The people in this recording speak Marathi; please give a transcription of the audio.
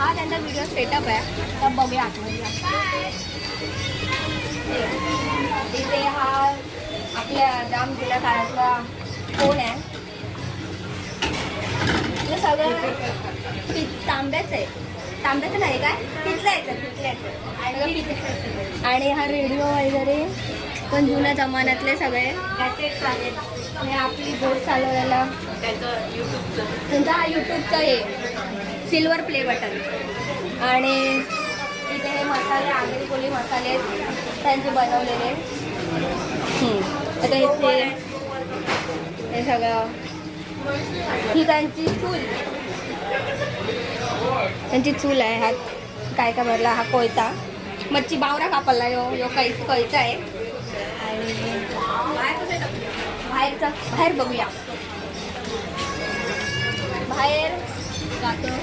हा त्यांचा व्हिडिओ सेटअप आहे, तर बघूया आतमध्ये. इथे हा आपल्या जाम जुन्या काळातला फोन आहे. हे सगळं तांब्याचं आहे, तांब्याचं नाही काय पितळ्याचं. आणि हा रेडिओ वगैरे पण जुन्या जमान्यातले सगळे कॅसेट्स आहेत. हे आपली बोट चालवायला त्यांचा हा यूट्यूबचा हे सिल्वर प्ले बटन. आणि इथे हे मसाले आगरी कोली मसाले आहेत त्यांचे बनवलेले. आता इथे हे सगळं ही त्यांची चूल आहे. हा काय काय भरला, हा कोयता मच्छी बावरा कापला यो कोयता आहे. आणि बाहेर बघूया, बाहेर जातो.